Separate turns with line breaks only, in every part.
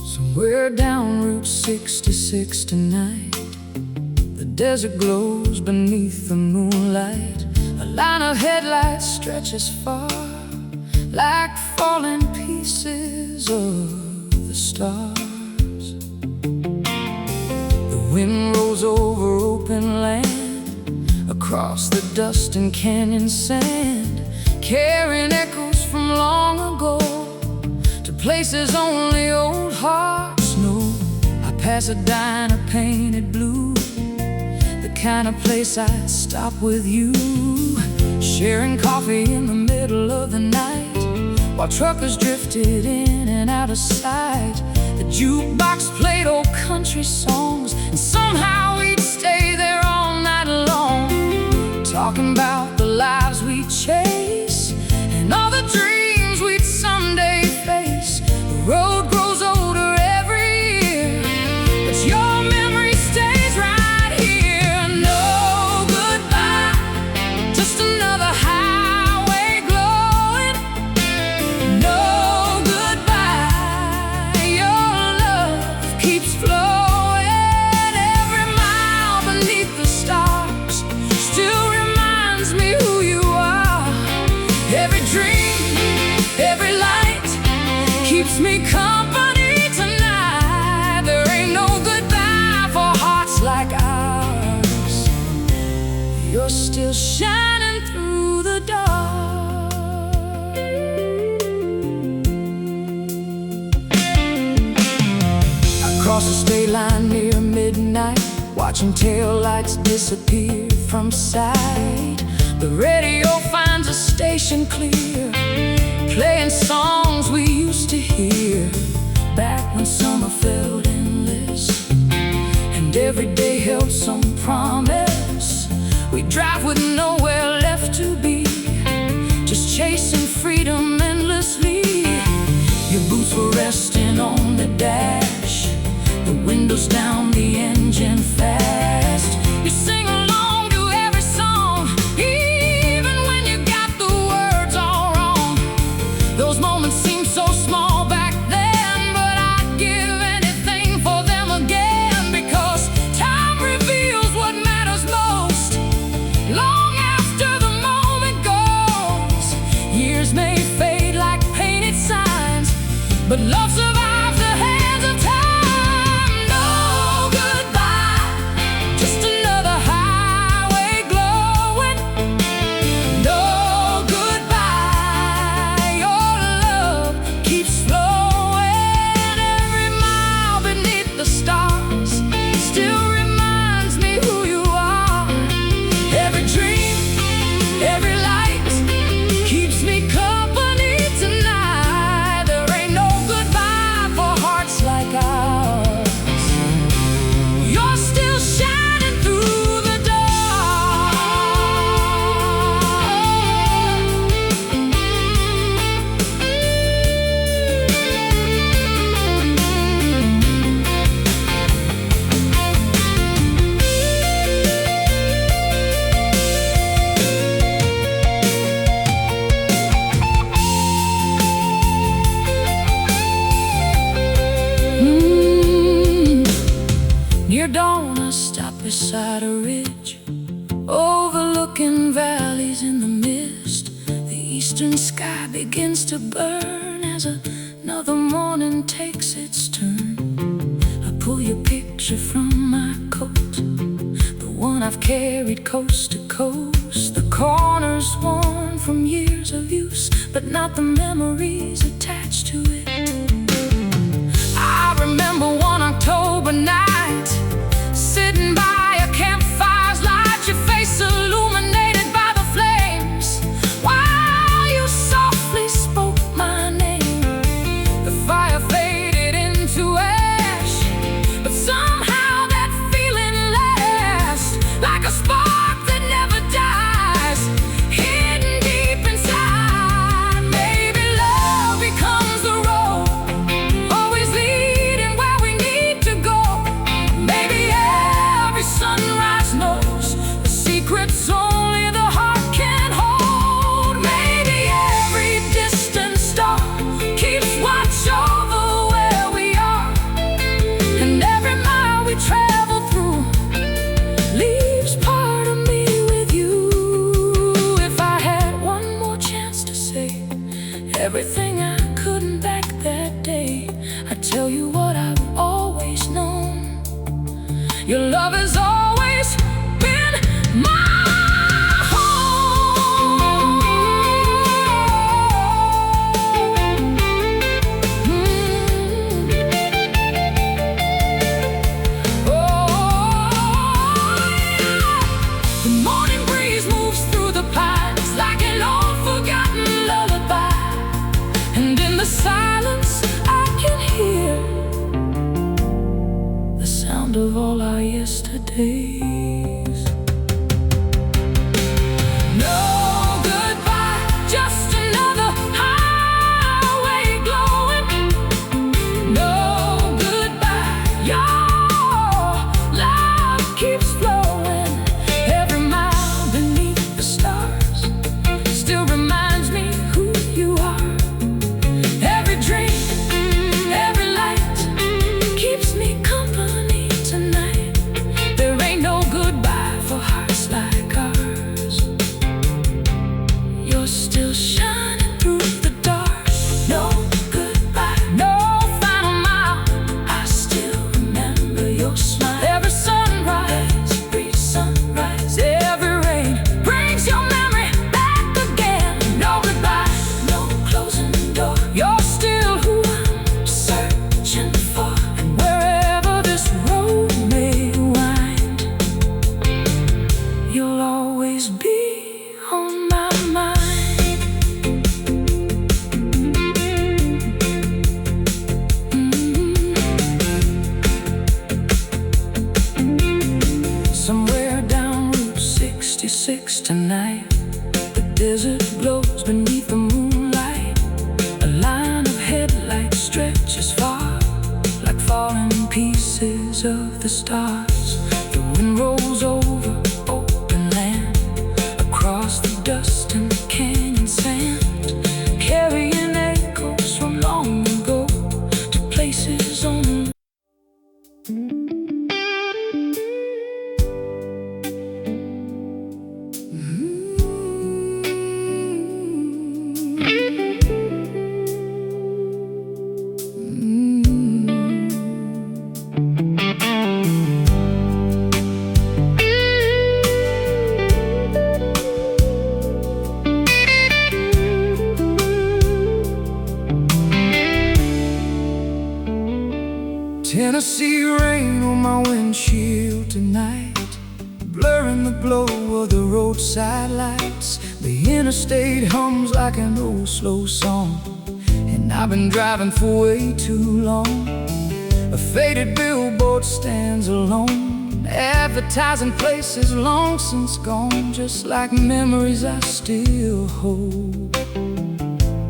Somewhere down Route 66 tonight, the desert glows beneath the moonlight. A line of headlights stretches far, like falling pieces of the stars. The wind rolls over open land, across the dust and canyon sand, carrying echoes from long ago to places only old hearts know. I pass a diner painted blue, the kind of place I stop with you, sharing coffee in the middle of the night, while truckers drifted in and out of sight. The jukebox played old country songs, and somehow we'd stay there all night long, talking about the lives we chase and all the dreams we'd someday face. The road grows older every year, but your memory stays right here. No goodbye, just another highway glowing. No goodbye, your love keeps flowing. Every mile beneath the stars still reminds me who you are. Every dream, every light keeps me company tonight. There ain't no goodbye for hearts like ours. You're still shining through the dark. I cross the state line near midnight, watching taillights disappear from sight. The radio finds a station clear, playing songs we used to hear back when summer felt endless and every day held some promise. We drive with nowhere left to be, just chasing freedom endlessly. Your boots were resting on the dash, the windows down, the engine fast. You sing along to every song, even when you got the words all wrong. Those moments seem so small back then, but I'd give anything for them again, because time reveals what matters most long after the moment goes. Years may fade like painted signs, but love survives the hands of time. No goodbye, just another highway glowing. No goodbye, your love keeps flowing. Every mile beneath the stars still reminds me who you are. Every dream, every light keeps me company tonight. There ain't no goodbye for hearts like ours. You're still shining through the dark. Near dawn, I stop beside a ridge, overlooking valleys in the mist. The eastern sky begins to burn as another morning takes its turn. I pull your picture from my coat, the one I've carried coast to coast. The corner's worn from years of use, but not the memories attached to it. I remember one October night, sitting by a campfire's light, your face illuminated by the flames, while you softly spoke my name. The fire faded into ash, Your love has always been my silence I can hear the sound of all our yesterdays. No goodbye, just another highway glowing. No goodbye, your love keeps flowing. Every mile beneath the stars still reminds me who you are. Somewhere down Route 66 tonight, the desert glows beneath the moonlight. A line of headlights stretches far, like falling pieces of the stars. The wind rolls over open land, across the dust and the canyon sand, carrying echoes from long ago to places only. Tennessee rain on my windshield tonight, blurring the glow of the roadside lights. The interstate hums like an old slow song, and I've been driving for way too long. A faded billboard stands alone, advertising places long since gone, just like memories I still hold,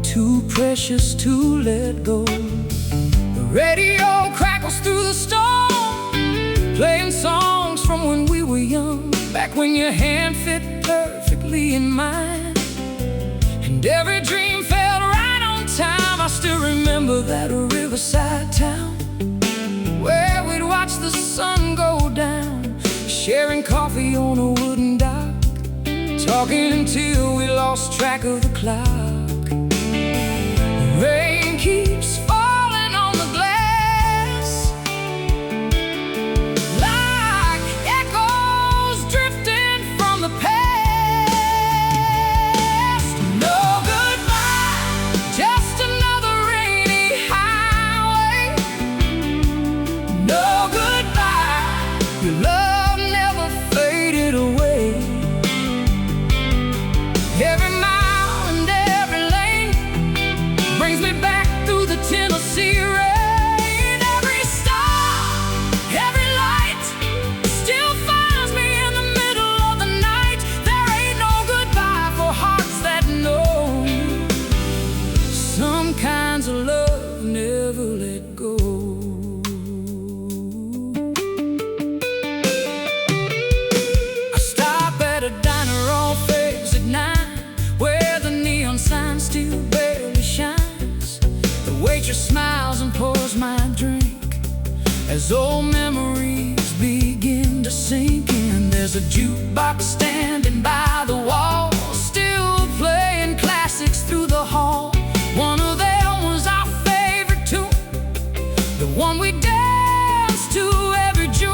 too precious to let go. The radio crackles through the storm, playing songs from when we were young, back when your hand fit perfectly in mine, and every dream felt right on time. I still remember that riverside town where we'd watch the sun go down, sharing coffee on a wooden dock, talking until we lost track of the clock. The rain keeps falling on the glass, like echoes drifting from the past. No goodbye, just another rainy highway. No goodbye, your love never faded away. Every mile and every lane brings me back through the Tennessee rain. Every star, every light still finds me in the middle of the night. There ain't no goodbye for hearts that know some kinds of love never let go. I stop at a diner on Faves at 9, where the neon sign still barely shines. The waitress smiles and pours my drink as old memories begin to sink in. There's a jukebox standing by the wall, still playing classics through the hall. One of them was our favorite tune, the one we danced to every June.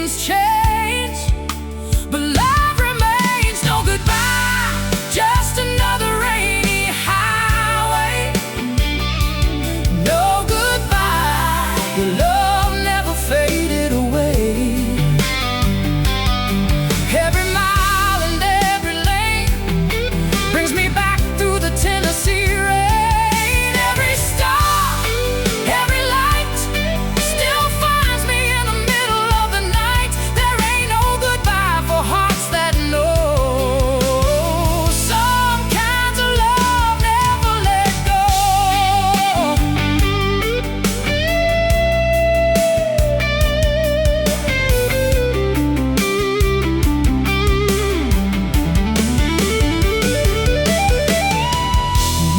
seasons change, but love remains. No goodbye, just another rainy highway. No goodbye, your love never faded away. Every mile and every lane brings me back through the Tennessee rain. Every star, every light still finds me in the middle of the night. There ain't no goodbye for hearts that know. Some kinds of love never let go.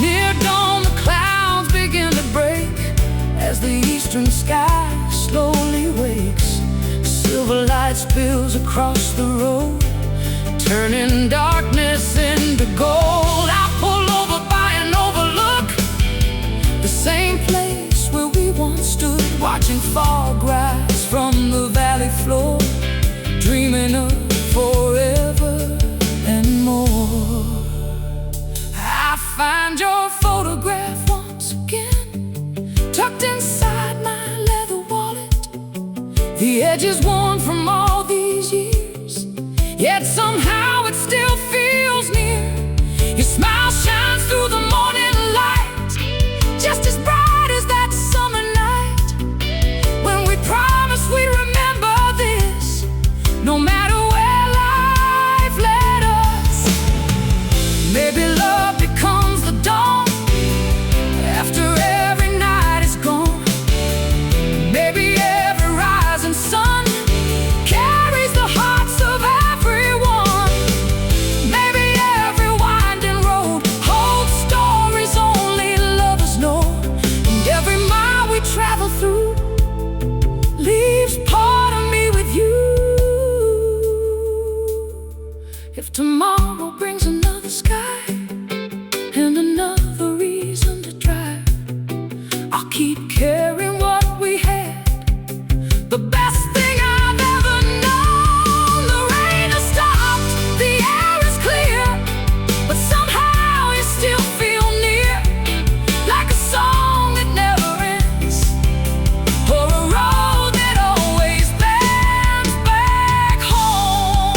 Near dawn, the clouds begin to break as the eastern sky slowly wakes. Silver light spills across the road, turning darkness into gold. I pull over by an overlook, the same place where we once stood, watching fog rise from the valley floor, dreaming of forever and more. I find your photograph once again, tucked inside my leather wallet. The edge is worn from all these years, yet somehow it still feels near. Your smile shines through the morning light, just as bright as that summer night when we promised we'd remember this, no matter where life led us. Maybe love becomes the dawn after every night is gone. Maybe every rising sun carries the hearts of everyone. Maybe every winding road holds stories only lovers know. And every mile we travel through leaves part of me with you. If tomorrow brings another sky and another reason to drive, I'll keep carrying what we had, the best thing I've ever known. The rain has stopped, the air is clear, but somehow you still feel near, like a song that never ends, or a road that always bends back home.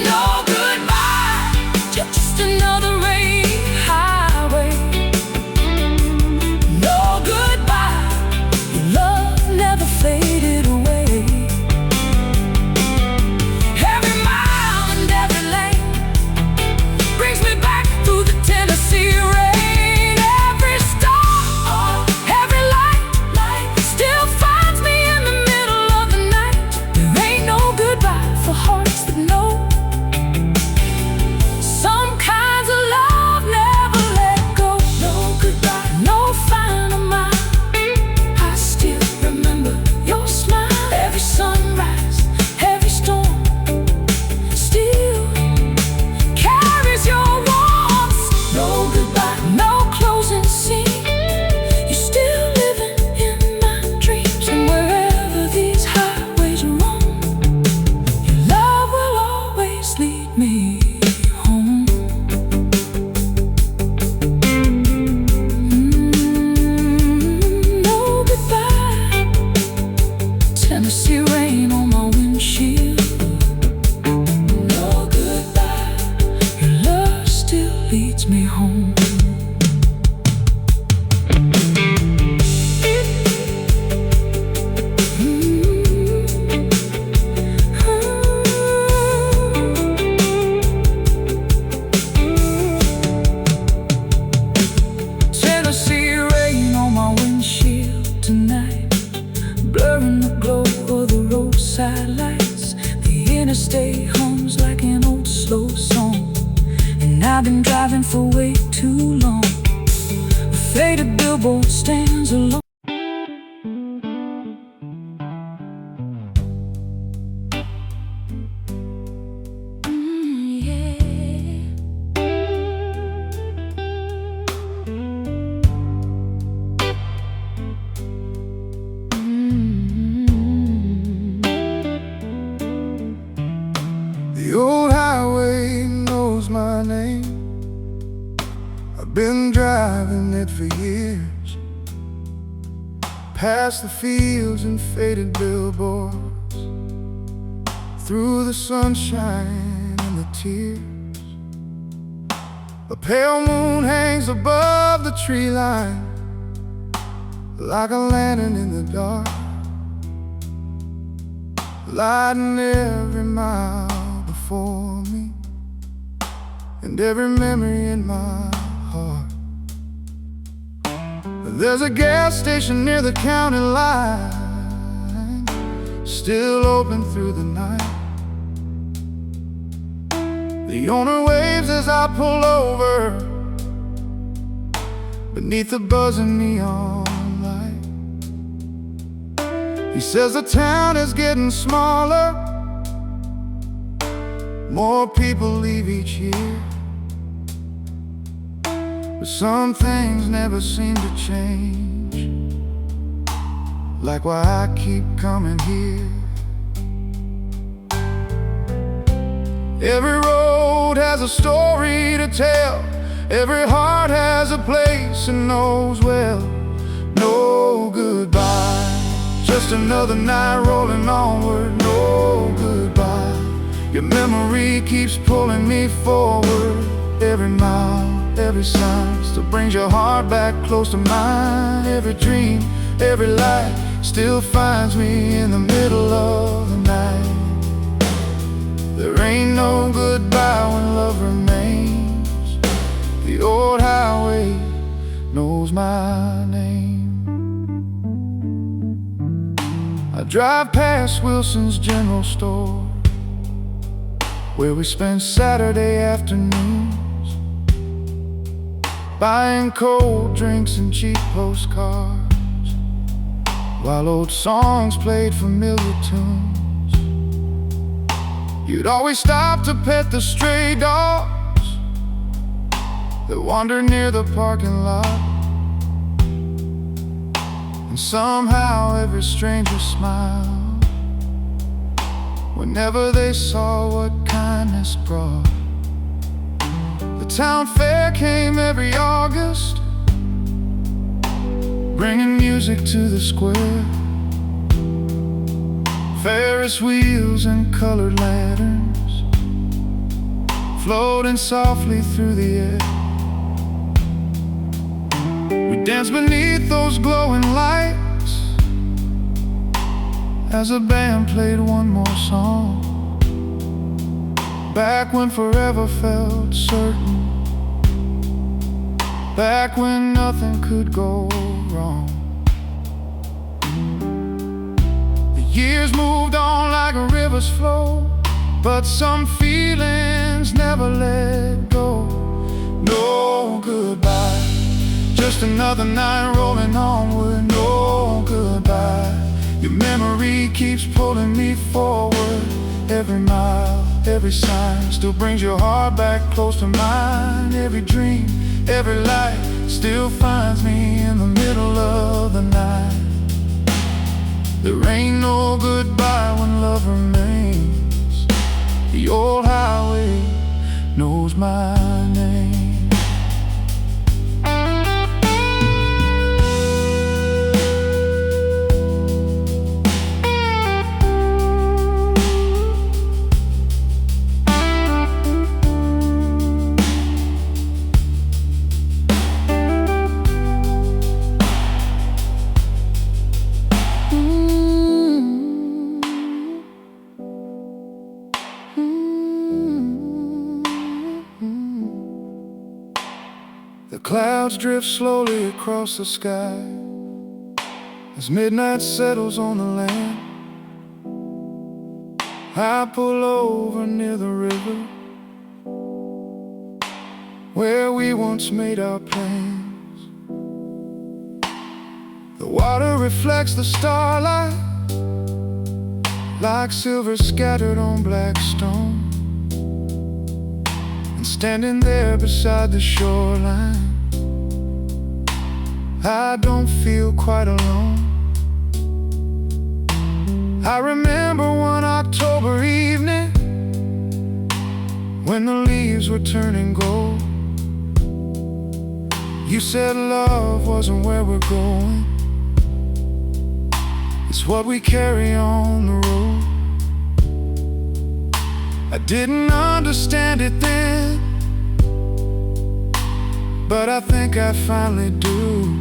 No goodbye, just another rainy highway. No goodbye, your love never faded away. Every mile and every lane brings me back through the Tennessee rain. Every star, every light still finds me in the middle of the night. There ain't no goodbye for hearts that know. Some kinds of love never let go. No goodbye, no final mile. I still remember your smile. Every sunrise, every storm still carries your warmth. No goodbye, no closing scene. You're still living in my dreams, and wherever these highways roam, your love will always lead me home. No goodbye, Tennessee rain on my windshield. No goodbye, your love still leads me home. Tennessee rain on my windshield tonight, blurring the glow of the roadside lights. The interstate hums like an old slow song, and I've been driving for way too long. A faded billboard stands alone.
Been driving it for years, past the fields and faded billboards, through the sunshine and the tears. A pale moon hangs above the tree line, like a lantern in the dark, lighting every mile before me and every memory in my heart. There's a gas station near the county line, still open through the night. The owner waves as I pull over beneath the buzzing neon light. He says the town is getting smaller, more people leave each year, but some things never seem to change, like why I keep coming here. Every road has a story to tell, every heart has a place and knows well. No goodbye, just another night rolling onward. No goodbye, your memory keeps pulling me forward. Every mile, every sign still brings your heart back close to mine. Every dream, every light still finds me in the middle of the night. There ain't no goodbye when love remains. The old highway knows my name. I drive past Wilson's General Store, where we spend Saturday afternoons, buying cold drinks and cheap postcards, while old songs played familiar tunes. You'd always stop to pet the stray dogs that wander near the parking lot, and somehow every stranger smiled whenever they saw what kindness brought. The town fair came every August, bringing music to the square. Ferris wheels and colored lanterns floating softly through the air. We danced beneath those glowing lights as the band played one more song. Back when forever felt certain, back when nothing could go wrong. Years moved on like rivers flow, but some feelings never let go. No goodbye, just another night rolling onward. No goodbye, your memory keeps pulling me forward. Every mile, every sign still brings your heart back close to mine. Every dream, every light still finds me in the middle of the night. There ain't no goodbye when love remains. The old highway knows my name. The clouds drift slowly across the sky as midnight settles on the land. I pull over near the river where we once made our plans. The water reflects the starlight like silver scattered on black stone. And standing there beside the shoreline, I don't feel quite alone. I remember one October evening when the leaves were turning gold, You said love wasn't where we're going, it's what we carry on the road. I didn't understand it then, but I think I finally do.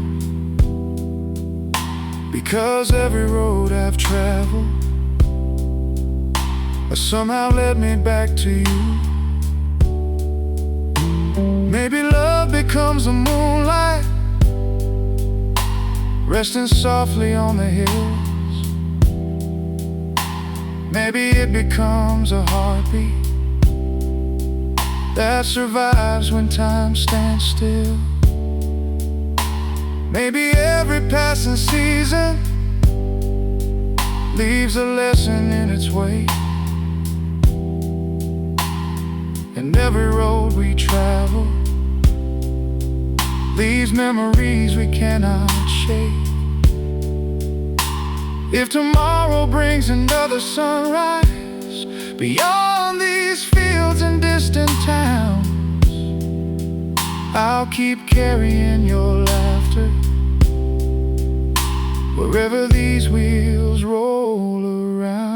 Because every road I've traveled has somehow led me back to you. Maybe love becomes the moonlight, resting softly on the hills. Maybe it becomes a heartbeat that survives when time stands still. Maybe every passing season leaves a lesson in its wake, and every road we travel leaves memories we cannot shake. If tomorrow brings another sunrise beyond these fields and distant towns, I'll keep carrying your laughter wherever these wheels roll around.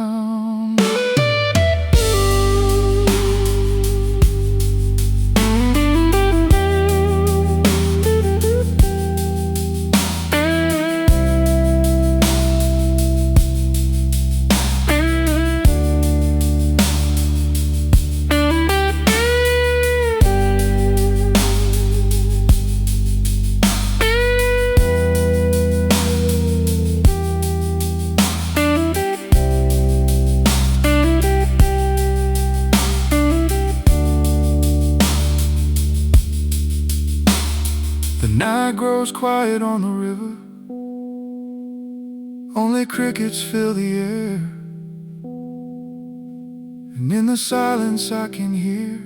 The night grows quiet on the river, only crickets fill the air, and in the silence I can hear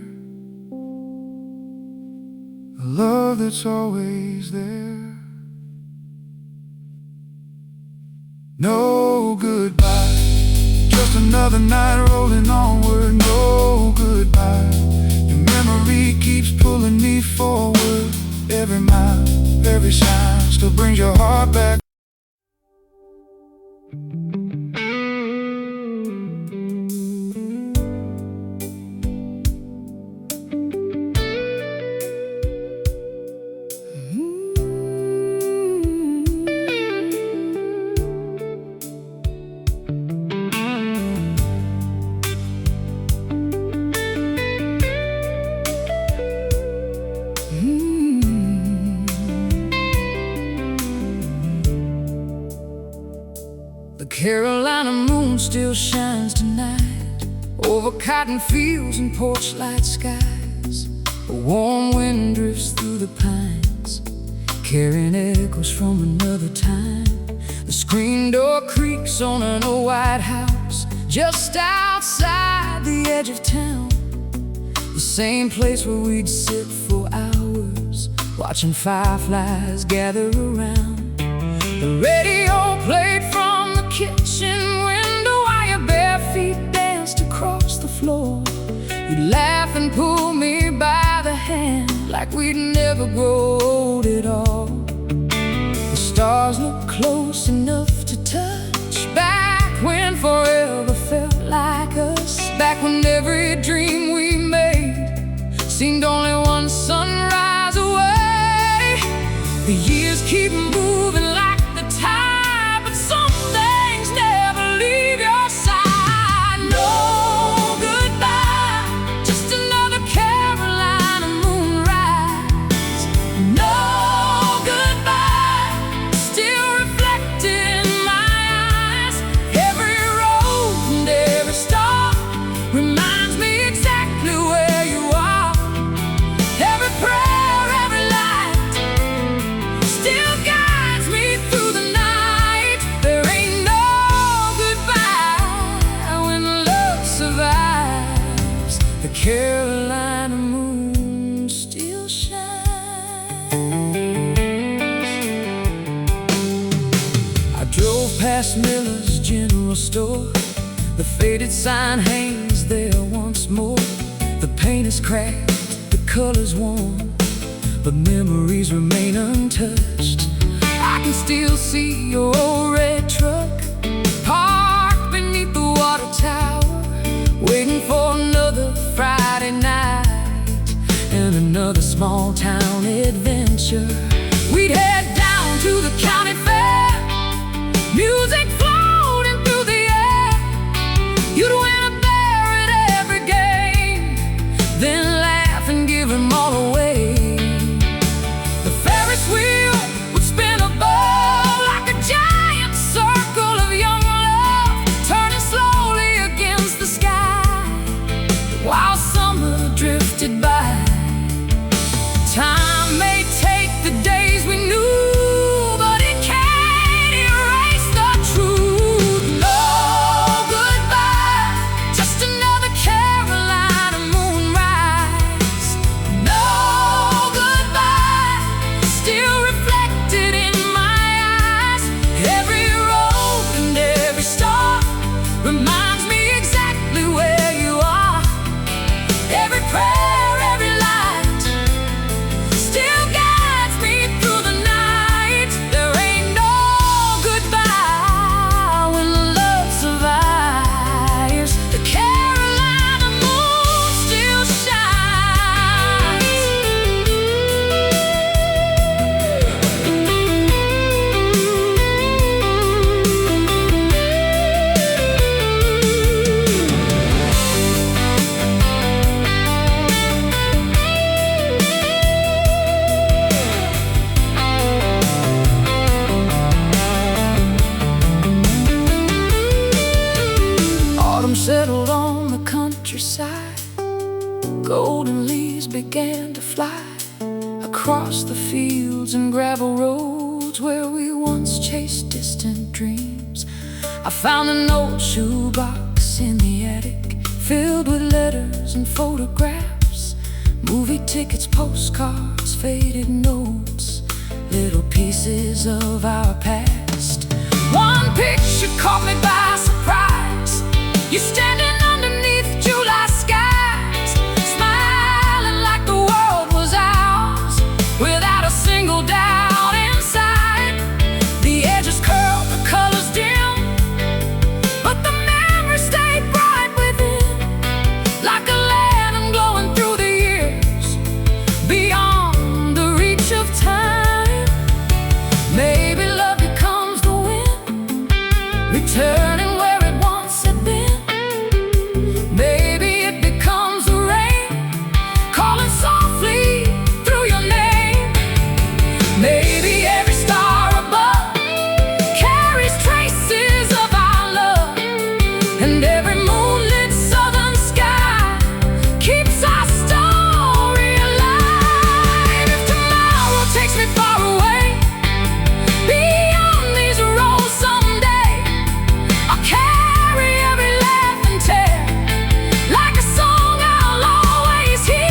a love that's always there. No goodbye, just another night rolling onward. No goodbye, your memory keeps pulling me forward. Every mile, every sign still brings your heart back.
The Carolina moon still shines tonight over cotton fields and porch light skies. A warm wind drifts through the pines, carrying echoes from another time. The screen door creaks on an old white house just outside the edge of town. The same place where we'd sit for hours, watching fireflies gather around. The radio played from the kitchen window while your bare feet danced across the floor. You'd laugh and pull me by the hand like we'd never grow old at all. The stars look close enough to touch, back when forever felt like us, back when every dream we made seemed only one sunrise away. The years keep moving like the tide, but some things never leave your side. No goodbye, just another Carolina moonrise. No goodbye, still reflecting in my eyes. Every road and every star reminds me exactly where you are. Every prayer, every light still guides me through the night. There ain't no goodbye when love survives. The Carolina moon still shines. I drove past Miller's general store. The faded sign hangs there once more. The paint is cracked, the color's worn, but memories remain untouched. I can still see your old red truck parked beneath the water tower, waiting for another Friday night and another small town adventure. We'd head down to the county fair, music floating through the air. You'd win a bear at every game, then laugh and give them all away. The Ferris wheel would spin above like a giant circle of young love, turning slowly against the sky while summer drifted by. Time may take the days we knew, but it can't erase the truth. No goodbye, just another Carolina moonrise. No goodbye, still reflected in my eyes. Every road and every star reminds me exactly where you are. Every prayer, every light still guides me through the night. There ain't no goodbye when love survives. The Carolina moon still shines. Autumn settled on the countryside. Golden leaves began to fly across the fields and gravel roads where we once chased distant dreams. I found an old shoebox in the attic, filled with letters and photographs, movie tickets, postcards, faded notes, little pieces of our past. One picture caught me by surprise. You standing underneath July skies, smiling like the world was ours, without a single doubt inside. The edges curled, the colors dim, but the memory stayed bright within, like a lantern glowing through the years, beyond the reach of time. Maybe love becomes the wind, returning where it once had been. Maybe it becomes the rain, calling softly through your name. Maybe every star above carries traces of our love, and every moonlit southern sky keeps our story alive. If tomorrow takes me far away, beyond these roads someday, I'll carry every laugh and tear, like a song I'll always hear.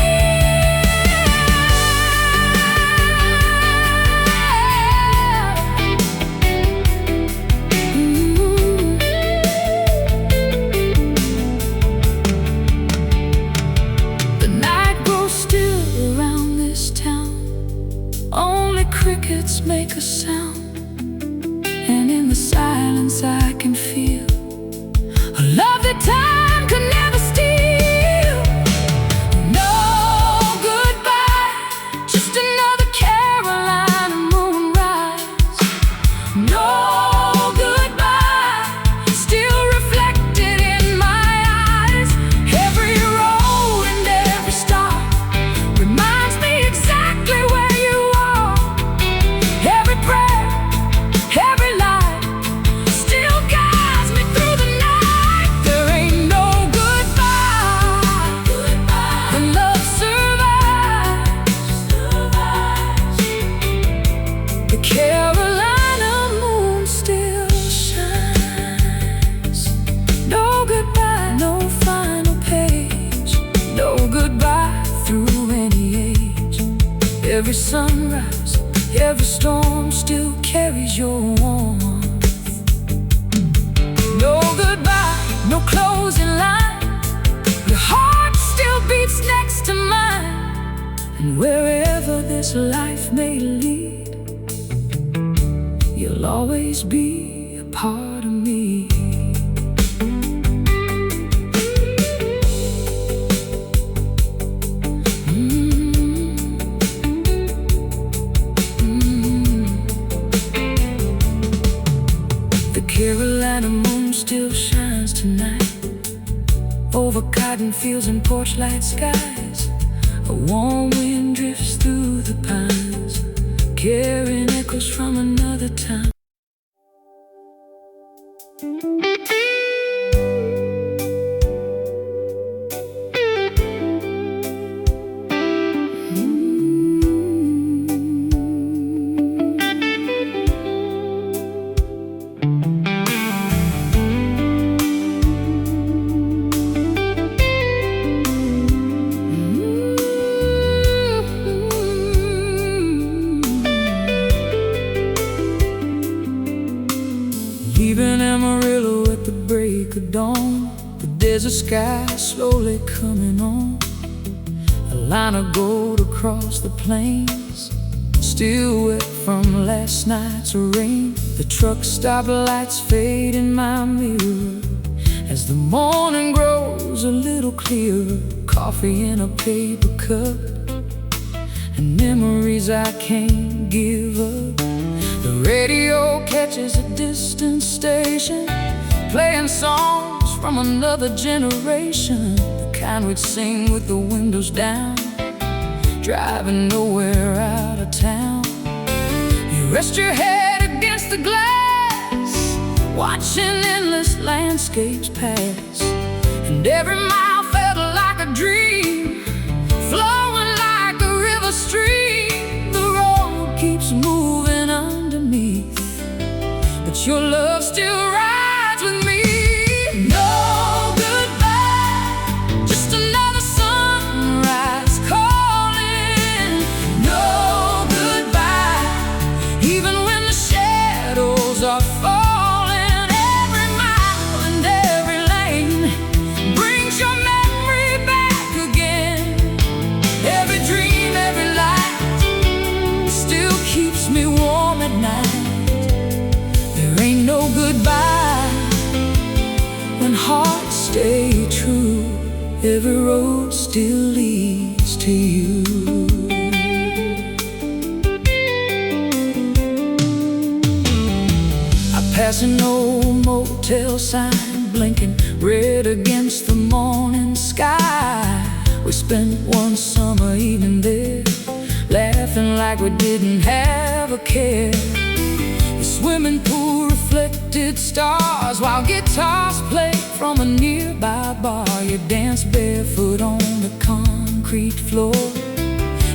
The night grows still around this town, only crickets make a sound, and in the silence I can feel a love that time could never steal. No goodbye, just another Carolina moonrise. No goodbye, still reflected in my eyes. Every road and every star reminds me exactly where you are. Every prayer, every light still guides me through the night. There ain't no goodbye when love survives. The Carolina moon still shines. No goodbye, no final page. No goodbye through any age. Every sunrise, every storm still carries your warmth. No goodbye, no closing line. Your heart still beats next to mine, and wherever this life will always be a part of me. The Carolina moon still shines tonight over cotton fields and porch light skies. A warm wind drifts through the pines, carrying echoes from another time. Leaving Amarillo at the break of dawn, the desert sky slowly coming on. A line of gold across the plains, still wet from last night's rain. The truck stop lights fade in my mirror as the morning grows a little clearer. Coffee in a paper cup and memories I can't give up. The radio catches a distant station, playing songs from another generation, the kind we'd sing with the windows down, driving nowhere out of town. You rest your head against the glass, watching endless landscapes pass, and every mile felt like a dream, flowing like a river stream. The road keeps moving underneath, but your love still rides with me. No goodbye, just another sunrise calling. No goodbye, even when the shadows are falling. Every mile and every lane brings your memory back again. Every dream, every light still keeps me warm at night. There ain't no goodbye when hearts stay true. Every road still leads to you. I pass an old motel sign, blinking red against the morning sky. We spent one summer evening there, laughing like we didn't have a care. The swimming pool reflected stars while guitars played from a nearby bar. You danced barefoot on the concrete floor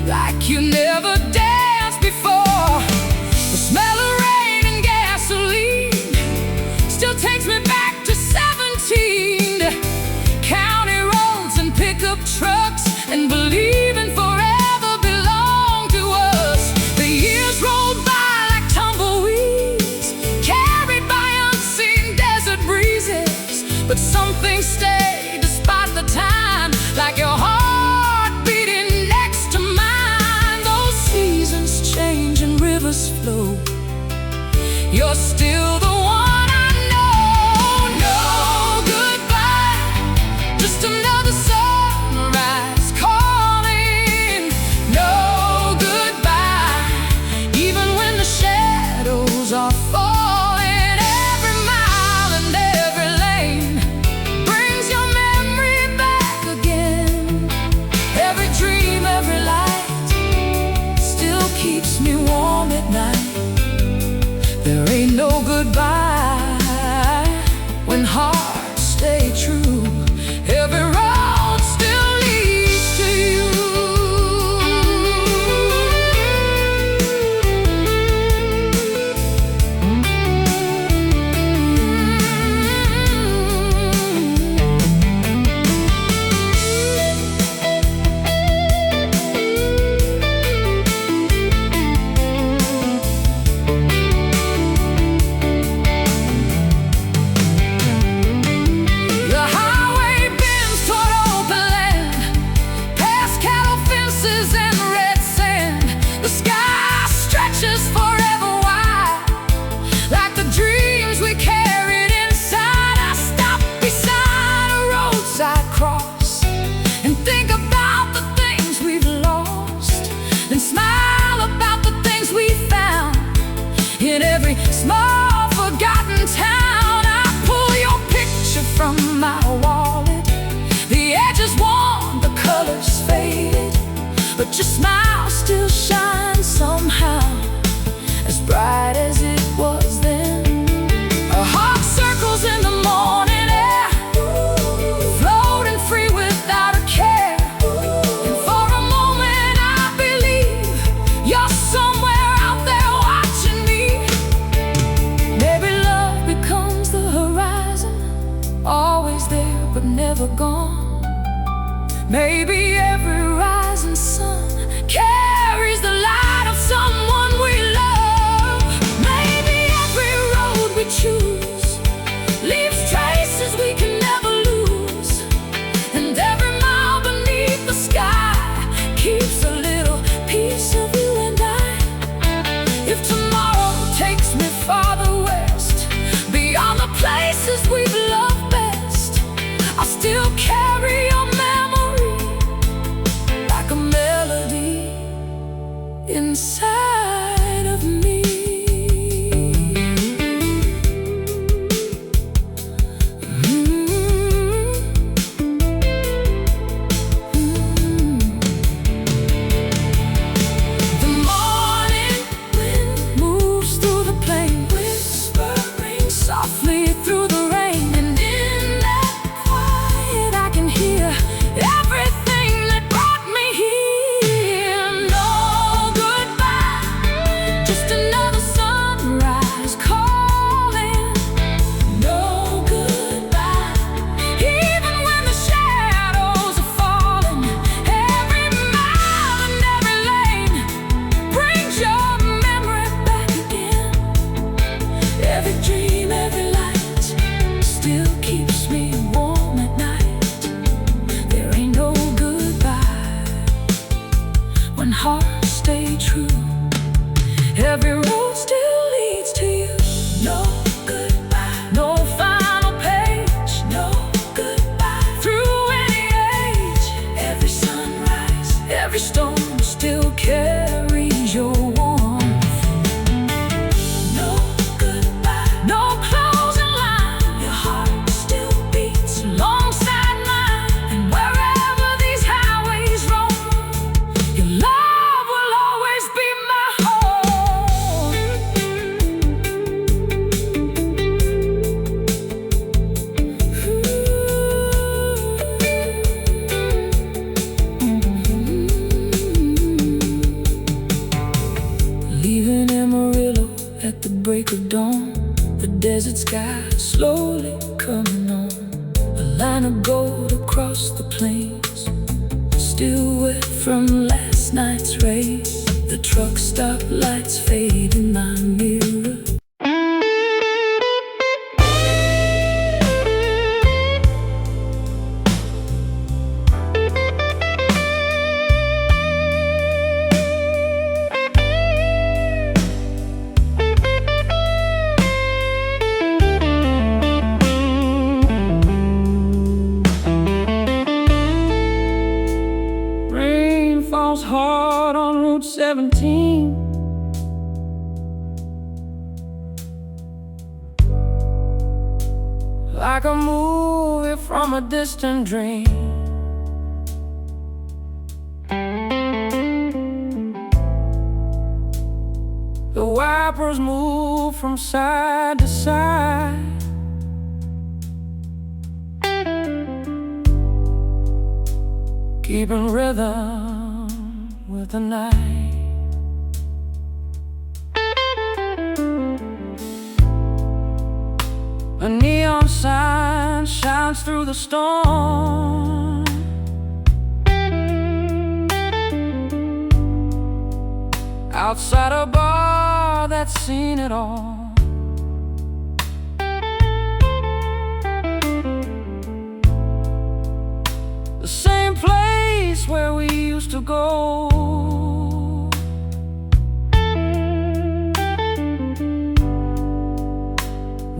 like you never danced before. The smell of rain and gasoline still takes me back to 17. County roads and pickup trucks, and believing forever belonged to us. The years rolled by like tumbleweeds, carried by unseen desert breezes, but something stayed despite the time, like your heart beating next to mine. Those seasons change and rivers flow, you're still the one I know. No goodbye, just another sunrise calling. No goodbye, even when the shadows are falling. Every mile and every lane brings your memory back again. Every dream, every light still keeps me warm at night. There ain't no goodbye your smile still shines somehow, as bright as it was then. Our heart circles in the morning air, floating free without a care. And for a moment I believe you're somewhere out there watching me. Maybe love becomes the horizon, always there but never gone. Maybe every rising sun carries the light of someone we love. Maybe every road we choose leaves traces we can never lose. And every mile beneath the sky keeps a little piece of you and I. If tomorrow takes me farther west, beyond the places we've loved best, I'll still carry your memory like a melody inside of me. The morning wind moves through the plain, whispering softly through the rain. And in that quiet I can hear everything that brought me here. No goodbye, just another sunrise calling. No goodbye, even when the shadows are falling. Every mile and every lane brings your memory back again. Every dream, every light still keeps me warm at night. There ain't no goodbye when hearts stay true. Every road still leads to you. No goodbye, no final page. No goodbye, through any age. Every sunrise, every storm still carries your warmth. No goodbye, no closing line. Your heart still beats alongside mine. And wherever these highways roam, your love will always be my home. Leaving Amarillo at the break of dawn, the desert sky slowly coming on. A line of gold across the plains, still wet from last night's race. The truck stop lights fade in my mirror. Rain falls hard on Route 17. Like a movie from a distant dream. The wipers move from side to side. Keeping rhythm with the night. A neon sign shines through the storm. Outside a bar that's seen it all. The same place where we used to go.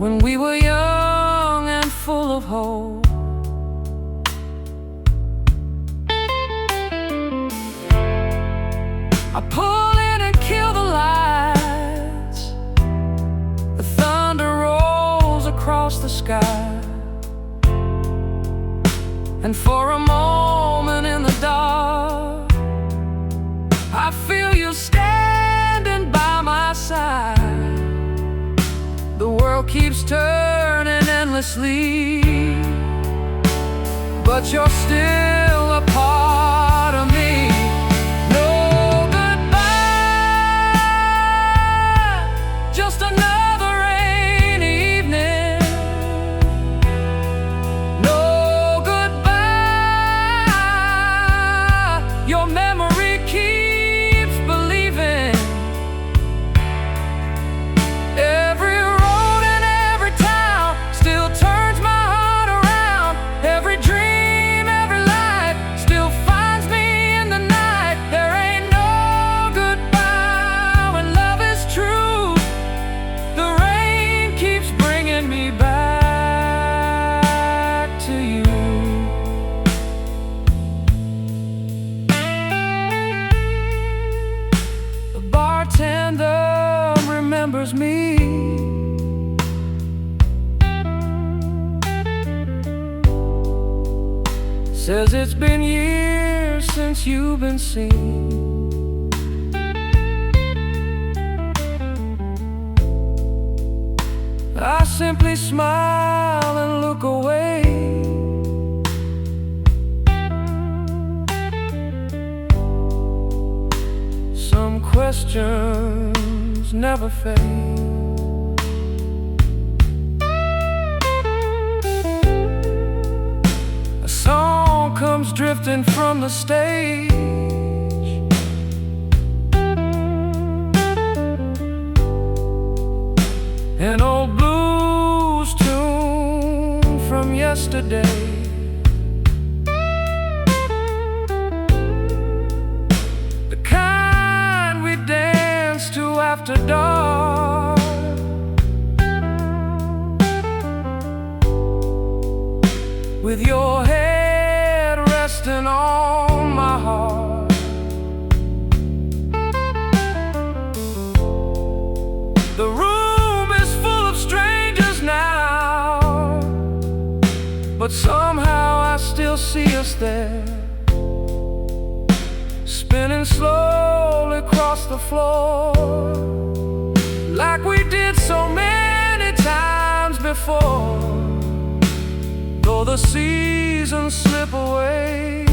When we were young and full of hope. I pull in and kill the lights. The thunder rolls across the sky. And for a moment in the dark, turning endlessly, but you're still a part of me. No goodbye, just another rainy evening. No goodbye, your memory keeps believing. Every road and every town still turns my heart around. Every dream, every light still finds me in the night. There ain't no goodbye when love is true. The rain keeps bringing me back to you. The bartender remembers me. Says it's been years since you've been seen. I simply smile and look away. Some questions never fade. A song comes drifting from the stage. An old blues tune from yesterday. The kind we danced to after dark. With your head resting on my heart. The room is full of strangers now, but somehow I still see us there, spinning slowly across the floor, like we did so many times before. Though the seasons slip away,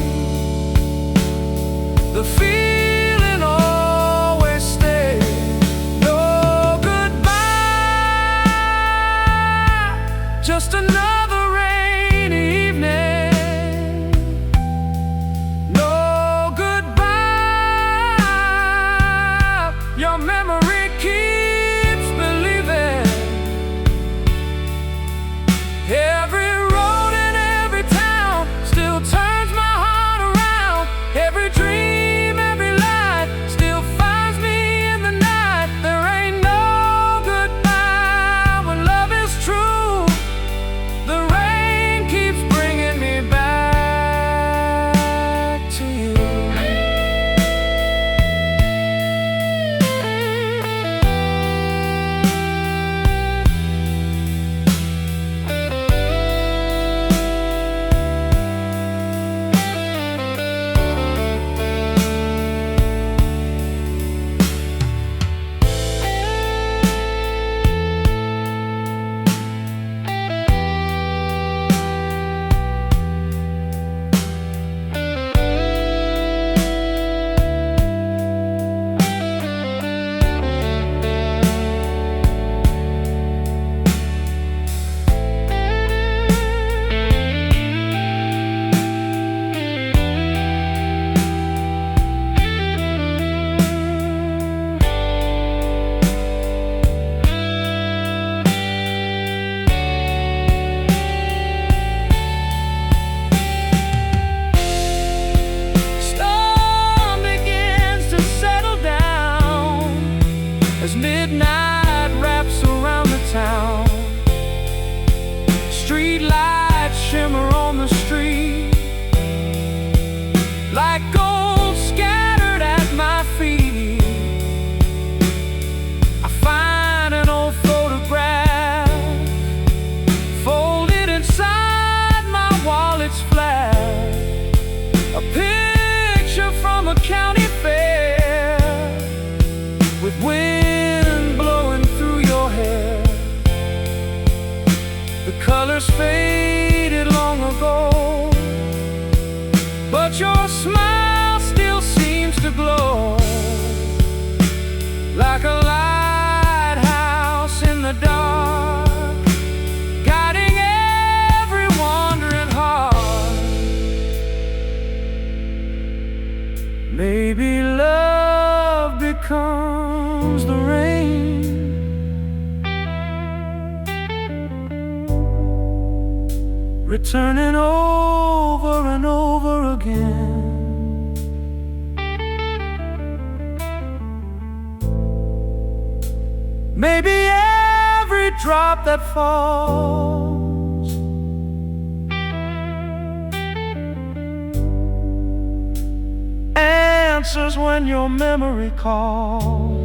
the feeling always stays. No goodbye, just another rainy evening. No goodbye, your memory keeps believing. Every turns my heart around. Every dream, every light still finds me in the night. There ain't no goodbye when love is true. The rain keeps bringing me back to you. As midnight wraps around the town, street lights shimmer on the street like gold scattered at my feet. I find an old photograph folded inside my wallet's flat, a picture from a county fair with wind blowing through your hair.
colors faded long ago, but your smile still seems to glow like a lighthouse in the dark, guiding every wandering heart. Maybe love becomes the rain, returning over and over again. Maybe every drop that falls answers when your memory calls.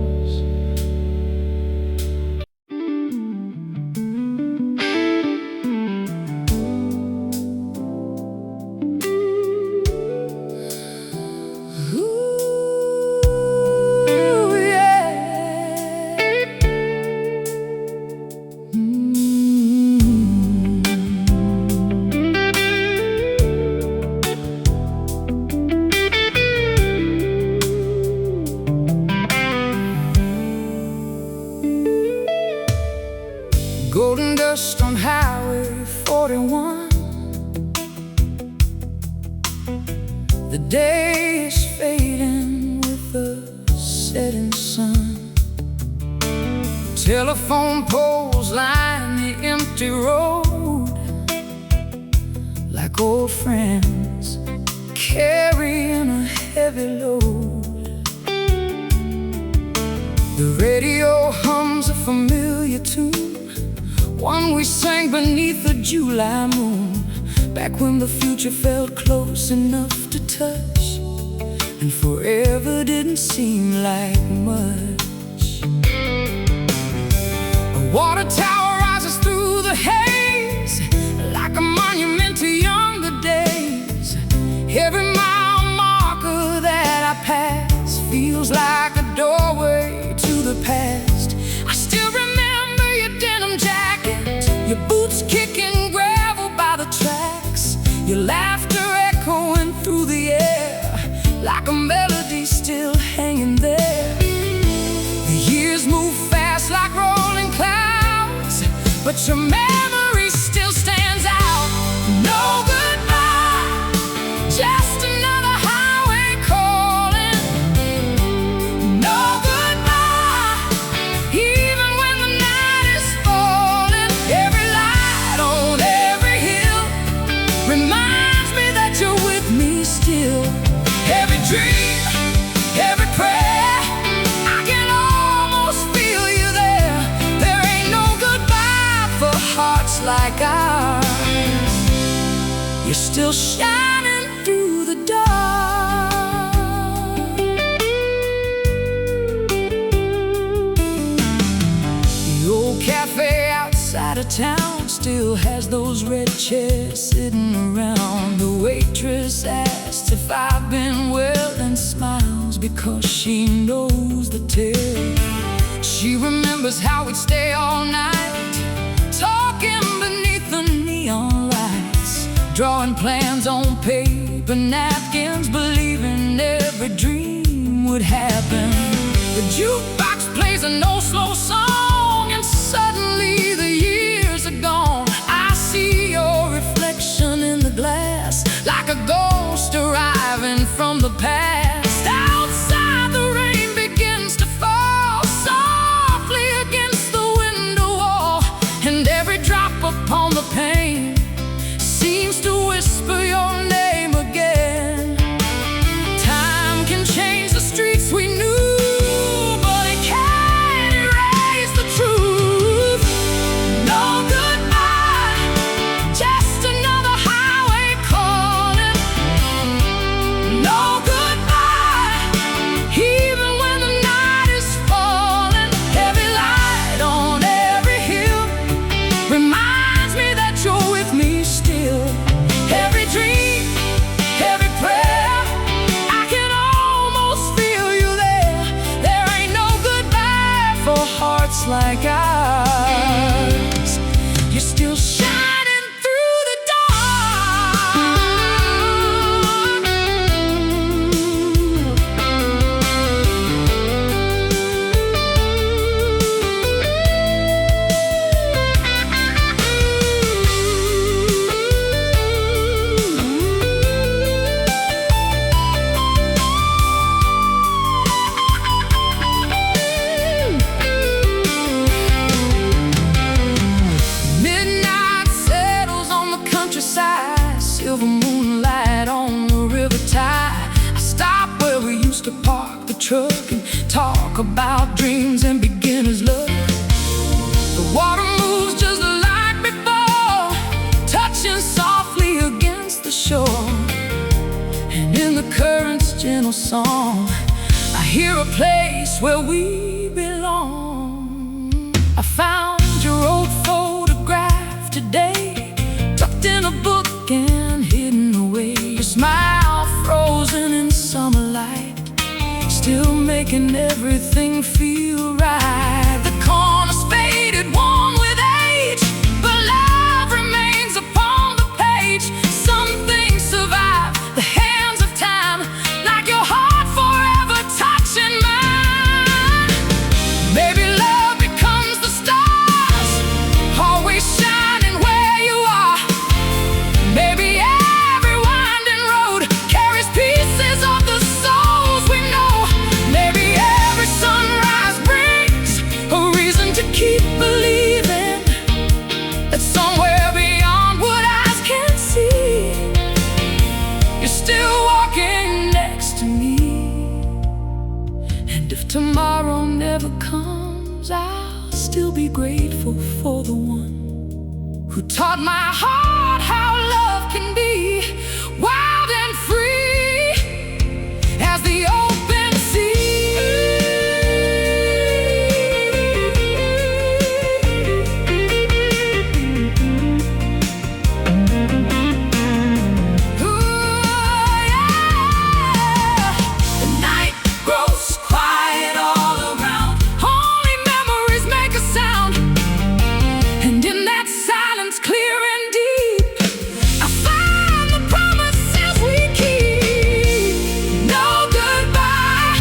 Golden dust on Highway 41. The day is fading with the setting sun. Telephone poles line the empty road, like old friends carrying a heavy load. The radio hums a familiar tune, one we sang beneath the July moon, back when the future felt close enough to touch, and forever didn't seem like much. A water tower rises through the haze, like a monument to younger days. Every mile marker that I pass feels like a doorway to the past. I still remember your denim jacket, your boots kicking gravel by the tracks, your laughter echoing through the air like a melody still hanging there. The years move fast like rolling clouds, but your memory still stands out. No goodbye, just another highway calling. No goodbye, even when the night is falling. Every light on every hill reminds me that you're with me still. Every dream, every prayer, I can almost feel you there. There ain't no goodbye for hearts like ours. You're still shining through the dark. The old cafe outside of town still has those red chairs sitting around. The waitress asks if I've been well and smiles because she knows the tale. She remembers how we'd stay all night, talking beneath the neon lights, drawing plans on paper napkins, believing every dream would happen. The jukebox plays an old slow song, and suddenly the years are gone. I see your reflection in the glass, like a ghost arriving from the past. Outside the rain begins to fall softly against the window wall, and every drop upon the pane seems to whisper your name again. Time can change the streets we knew, but it can't erase the truth. No goodbye, just another highway calling. No goodbye.
truck and talk about dreams and beginner's luck. The water moves just like before, touching softly against the shore. And in the current's gentle song, I hear a place where we belong. I found your old photograph today, tucked in a book and hidden away. Your smile frozen in summer light, still making everything feel right. The corner's faded, worn with age, but love remains upon the page. Some things survive the hands of time, like your heart forever touching mine. Maybe love becomes the stars, always shining where you are. Maybe every winding road carries pieces of the souls we know. Maybe every sunrise brings a reason to keep believing that somewhere beyond what eyes can see, you're still walking next to me. And if tomorrow never comes, I'll still be grateful for the one who taught my heart how love can be, wild and free as the open sea. Ooh, yeah. The night grows quiet all around, only memories make a sound. And in that silence, clear and deep, I find the promises we keep. No goodbye,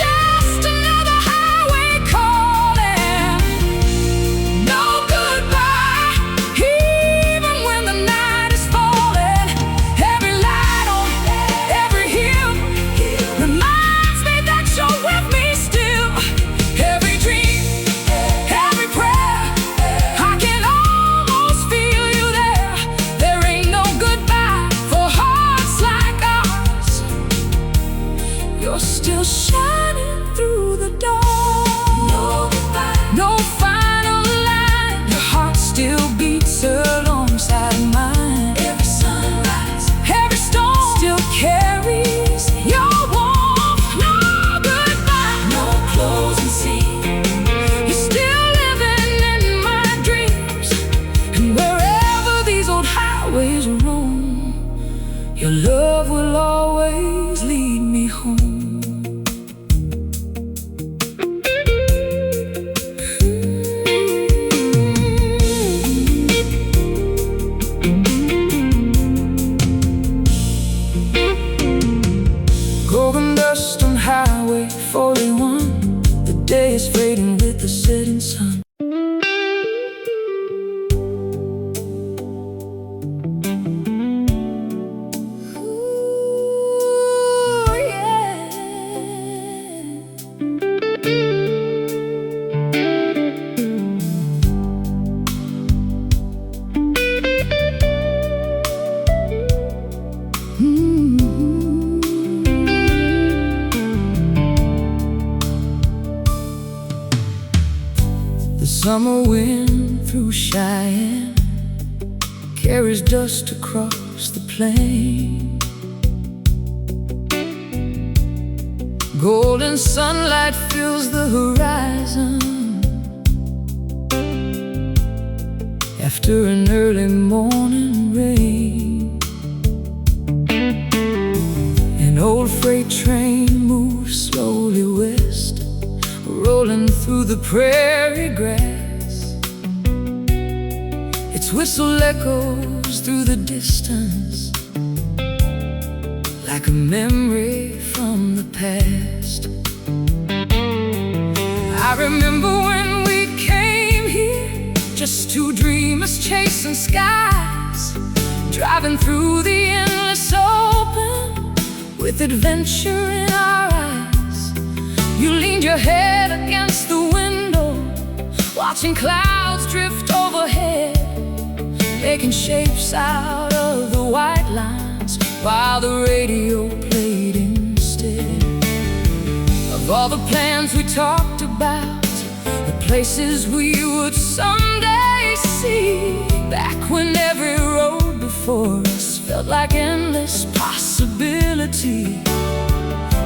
just another highway calling. No goodbye, even when the night is falling. Every light on every hill reminds me that you're with me still. Every dream, every prayer, I can almost feel you there. There ain't no goodbye for hearts like ours. You're still shining through the door. No goodbye, no final line. Your heart still beats alongside mine. Every sunrise, every storm still carries your warmth. No goodbye, no closing scene. You're still living in my dreams, and wherever these old highways roam, your love will always lead me home. Golden dust on Highway 41, the day is fading with the setting sun. Ooh, yeah. The summer wind through Cheyenne carries dust across the plain. Golden sunlight fills the horizon after an early morning rain. An old freight train moves slowly west, rolling through the prairie grass. Its whistle echoes through the distance like a memory from the past. I remember when we came here, just two dreamers chasing skies, driving through the endless open with adventure in our eyes. You leaned your head against the window, watching clouds drift overhead, making shapes out of the white lines while the radio played instead of of all the plans we talked about, the places we would someday see. Back when every road before us felt like endless possibility.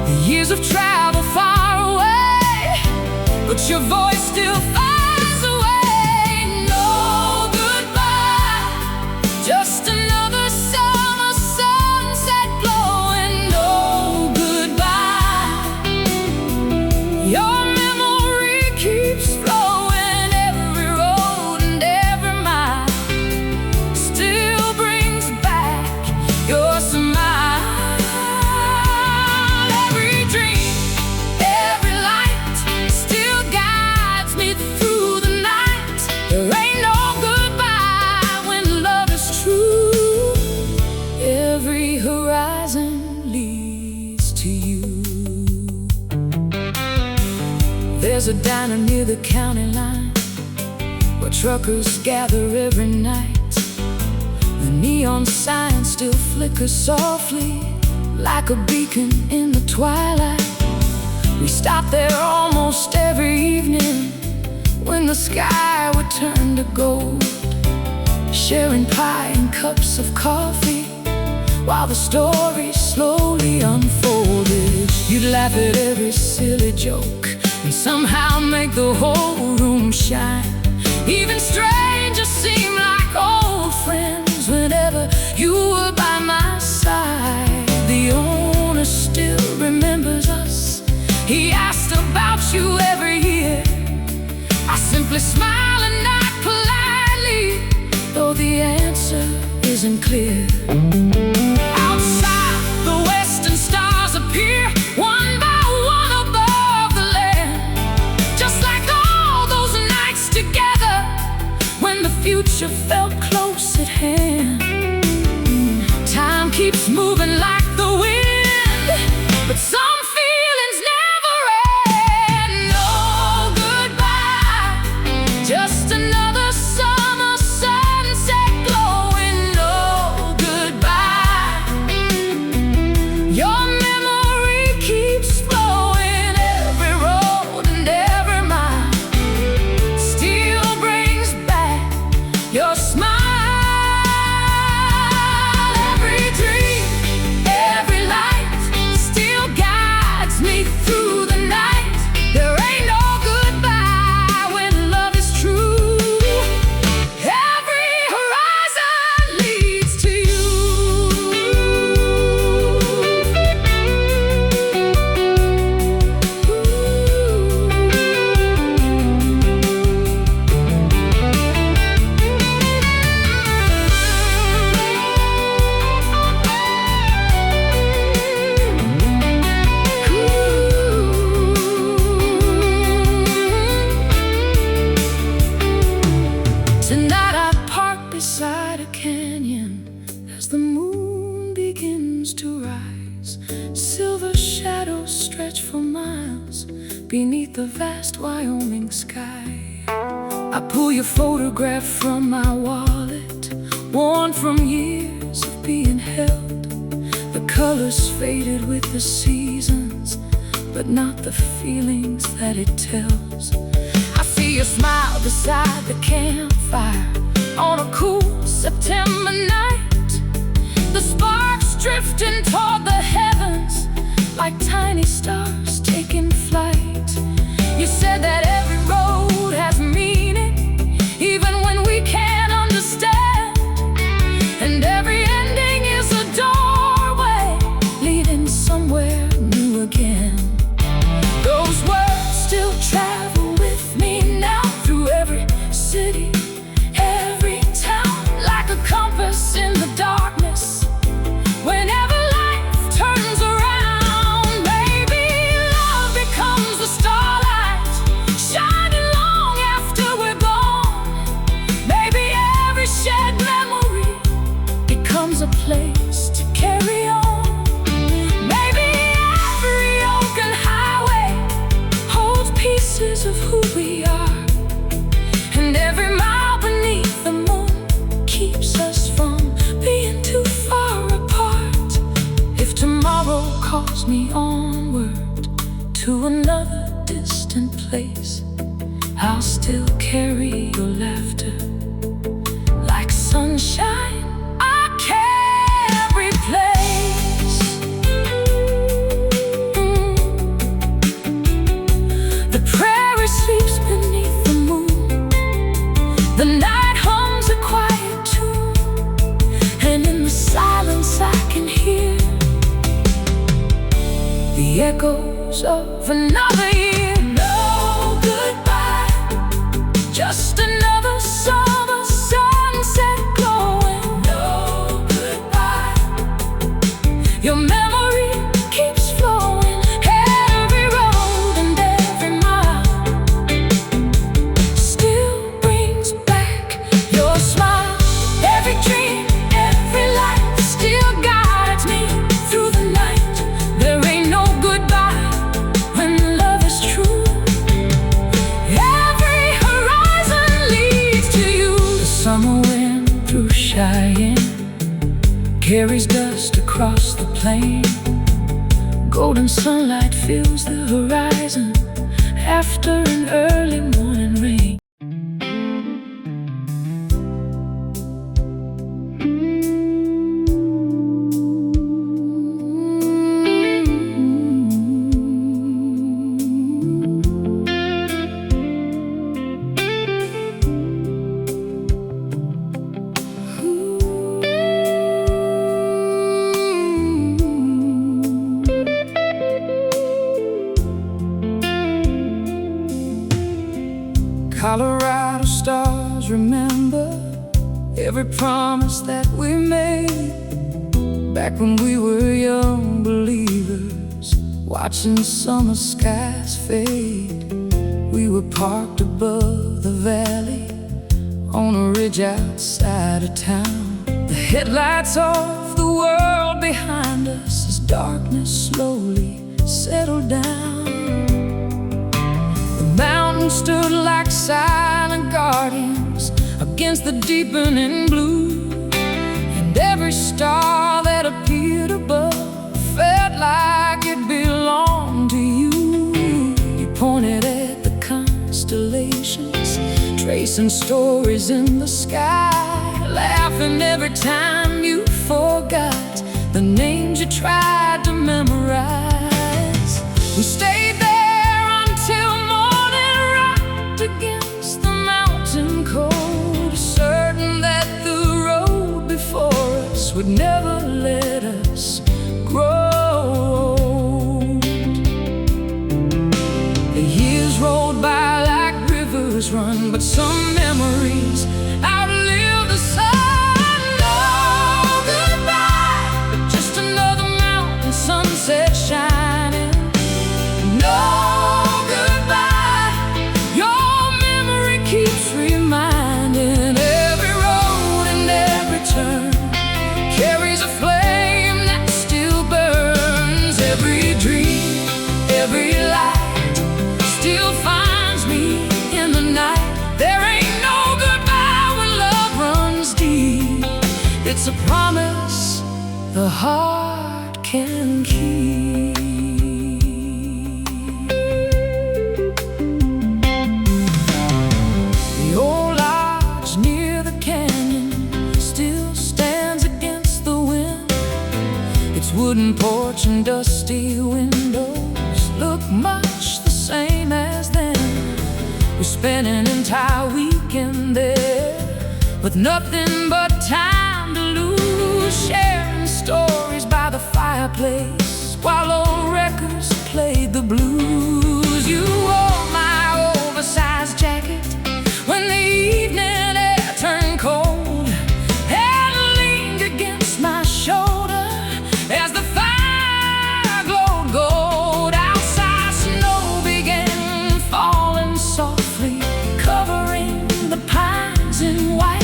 The years of travel far away, but your voice still finds a way. No goodbye, just another summer sunset glowing. No goodbye, your memory keeps flowing. Every road and every mile still brings back your smile. Every dream, every light still guides me through the night. There ain't no goodbye when love is true. Every horizon leads to you. There's a diner near the county line where truckers gather every night. The neon sign still flickers softly like a beacon in the twilight. We stop there almost every evening when the sky would turn to gold, sharing pie and cups of coffee while the story slowly unfolded. You'd laugh at every silly joke and somehow make the whole room shine. Even strangers seem like old friends whenever you were by my side. The owner still remembers us. He asked about you every year. I simply smile and nod politely, though the answer isn't clear. Outside, the western stars appear one by one above the land, just like all those nights together when the future felt close at hand. Time keeps moving like the wind, but some feelings never end. No goodbye, just another summer sunset glowing. No goodbye, your memory keeps flowing. Every road and every mile still brings back your smile. Every dream, every light still guides me through the night. There ain't no goodbye when love is true. Every horizon leads to you. Tonight I park beside a canyon as the moon begins to rise. Silver shadows stretch for miles beneath the vast Wyoming sky. I pull your photograph from my wallet, worn from years of being held. The colors faded with the seasons, but not the feelings that it tells. I see your smile beside the campfire on a cool September night. The sparks drifting toward the heavens like tiny stars taking flight. You said that every road has meaning, even when we can't understand. And every ending is a doorway leading somewhere new again. Those words still travel with me now through every city, every town, like a compass in the darkness. Whenever life turns around, maybe love becomes the starlight, shining long after we're gone. Maybe every shared memory becomes a place to carry on. Maybe every open highway holds pieces of who we are, and every mile beneath the moon keeps us from being too far apart. If tomorrow calls me onward to another the echoes of another year. No goodbye, just another summer sunset glowing. No goodbye, your memory keeps flowing. Every road and every mile still brings back your smile. Every dream, every light still guides me through the night. There ain't no goodbye when love is true. Every horizon leads to you. The summer wind through Cheyenne carries dust across the plain. Golden sunlight fills the horizon after an early morning rain. Colorado stars remember every promise that we made back when we were young believers, watching summer skies fade. We were parked above the valley on a ridge outside of town. The headlights of the world behind us as darkness slowly settled down. Mountains stood like silent guardians against the deepening blue, and every star that appeared above felt like it belonged to you. You pointed at the constellations, tracing stories in the sky, laughing every time you forgot the names you tried to memorize. We stayed there until against the mountain cold, certain that the road before us would never let us grow. The years rolled by like rivers run, but some memories outlive the sun. No goodbye, but just another mountain sunset shining. No keeps reminding. Every road and every turn carries a flame that still burns. Every dream, every light still finds me in the night. There ain't no goodbye when love runs deep. It's a promise the heart can keep. Wooden porch and dusty windows look much the same as then. We spent an entire weekend there with nothing but time to lose, sharing stories by the fireplace while old records played the blues. You wore my oversized jacket when the evening air turned cold and leaned against my shoulder as the fire glowed gold. Outside, snow began falling softly, covering the pines in white,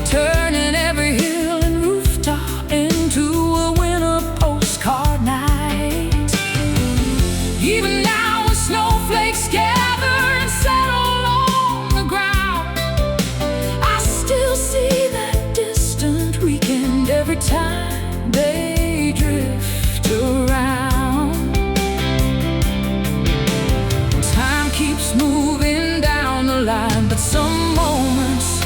turning every hill and rooftop into a winter postcard night. Even now, when snowflakes gather and settle on the ground, I still see that distant weekend every time they drift around. Time keeps moving down the line, but some moments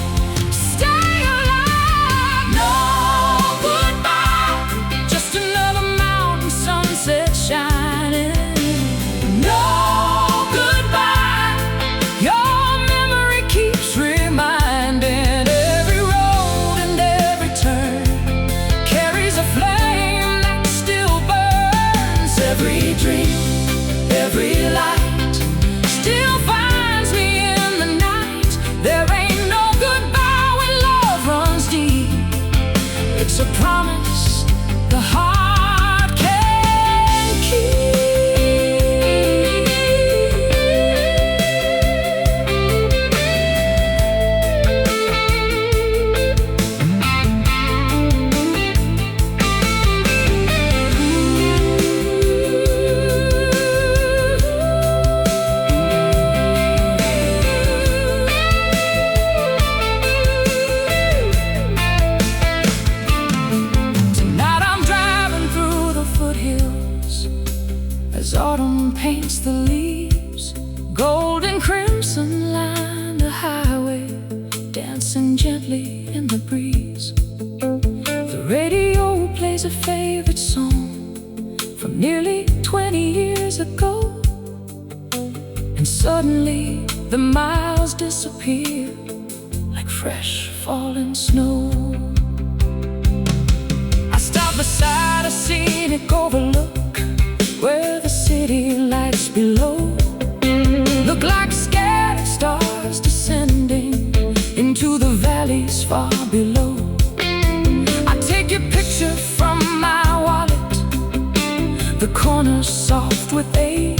stay alive. No goodbye, just another mountain sunset shining. No goodbye, your memory keeps reminding. Every road and every turn carries a flame It's a promise the heart can keep. As autumn paints the leaves, gold and crimson line the highway, dancing gently in the breeze. The radio plays a favorite song from nearly 20 years ago, and suddenly the miles disappear like fresh fallen snow. I stop beside a scenic overlook where the city lights below look like scattered stars descending into the valleys far below. I take your picture from my wallet, the corner soft with age.